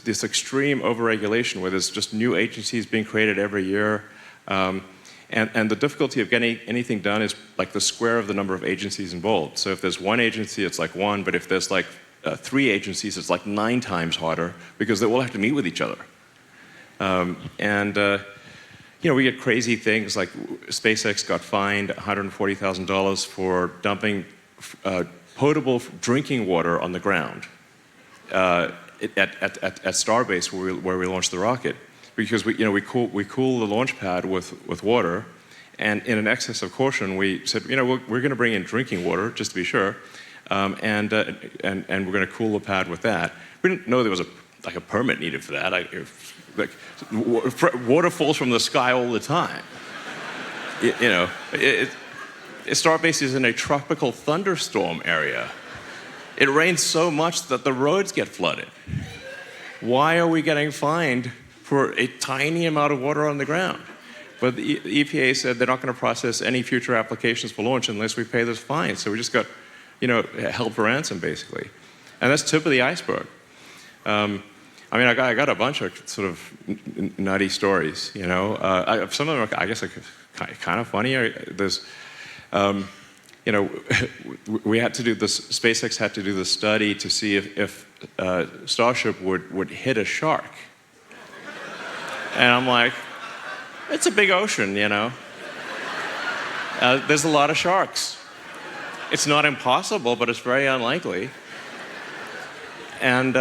this extreme overregulation where there's just new agencies being created every year. And the difficulty of getting anything done is like the square of the number of agencies involved. So if there's one agency, it's like 1, but if there's like 3 agencies, it's like 9 times harder because they all have to meet with each other. You know, we get crazy things like SpaceX got fined $140,000 for dumping potable drinking water on the ground at Starbase where we launched the rocket. Because we cool the launch pad with water, and in an excess of caution, we said, you know, we're going to bring in drinking water just to be sure, and we're going to cool the pad with that. We didn't know there was a permit needed for that. Water falls from the sky all the time. You know, Starbase is in a tropical thunderstorm area. It rains so much that the roads get flooded. Why are we getting fined for a tiny amount of water on the ground? But the EPA said they're not going to process any future applications for launch unless we pay this fine. So we just got, you know, held for ransom, basically. And that's tip of the iceberg. I mean, I got a bunch of sort of nutty stories, you know. Some of them are, I guess, kind of funny. There's, you know, we had to do this, SpaceX had to do the study to see if Starship would hit a shark. And I'm like, it's a big ocean, you know. There's a lot of sharks. It's not impossible, but it's very unlikely. And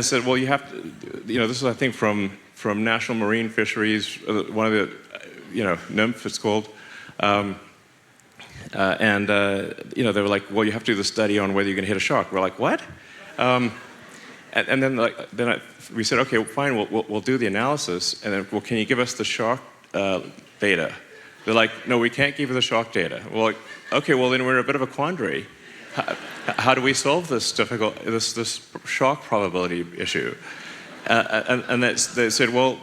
said, well, you have to, you know, this is, I think, from National Marine Fisheries, one of the, you know, NMF it's called. You know, they were like, well, you have to do the study on whether you're going to hit a shark. We're like, what? And then we said, okay, fine, we'll do the analysis. And then, well, can you give us the shark data? They're like, no, we can't give you the shark data. We're like, okay, well, then we're in a bit of a quandary. How do we solve this this shark probability issue? And they said, well,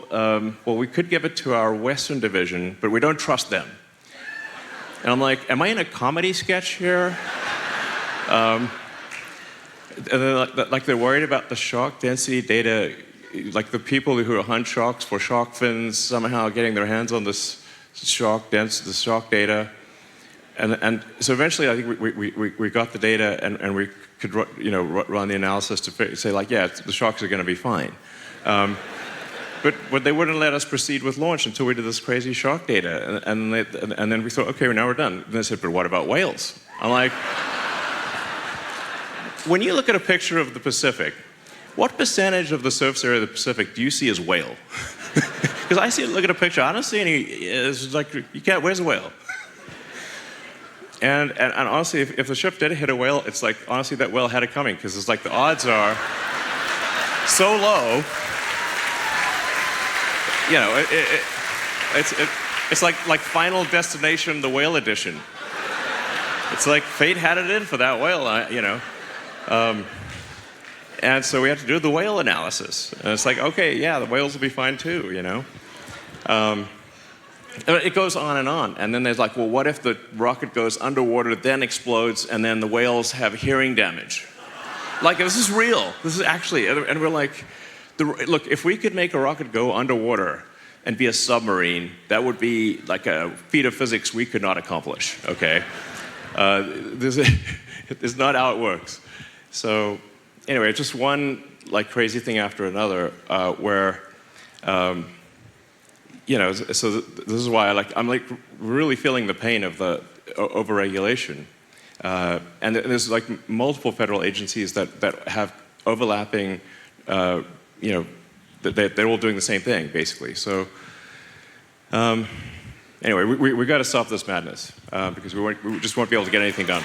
we could give it to our Western division, but we don't trust them. And I'm like, am I in a comedy sketch here? And then, like they're worried about the shark density data, like the people who hunt sharks for shark fins somehow getting their hands on this shark data. And so eventually, I think we got the data, and we could, you know, run the analysis to say, like, yeah, the sharks are going to be fine. But they wouldn't let us proceed with launch until we did this crazy shark data. And then we thought, okay, now we're done. And they said, but what about whales? I'm like, when you look at a picture of the Pacific, what percentage of the surface area of the Pacific do you see as whale? Because I look at a picture, I don't see any. It's like, you can't. Where's a whale? And honestly, if the ship did hit a whale, it's like, honestly, that whale had it coming, because it's like the odds are so low. You know, it's like Final Destination, the whale edition. It's like fate had it in for that whale, you know. And so we had to do the whale analysis. And it's like, okay, yeah, the whales will be fine too, you know. It goes on. And then there's like, well, what if the rocket goes underwater, then explodes, and then the whales have hearing damage? Like, this is real. This is actually, and we're like, look, if we could make a rocket go underwater and be a submarine, that would be like a feat of physics we could not accomplish, okay? This is not how it works. So anyway, just one like crazy thing after another where, you know, so this is why I'm like really feeling the pain of the overregulation. And there's like multiple federal agencies that have overlapping, you know, they're all doing the same thing, basically. So anyway, we got to stop this madness because we just won't be able to get anything done.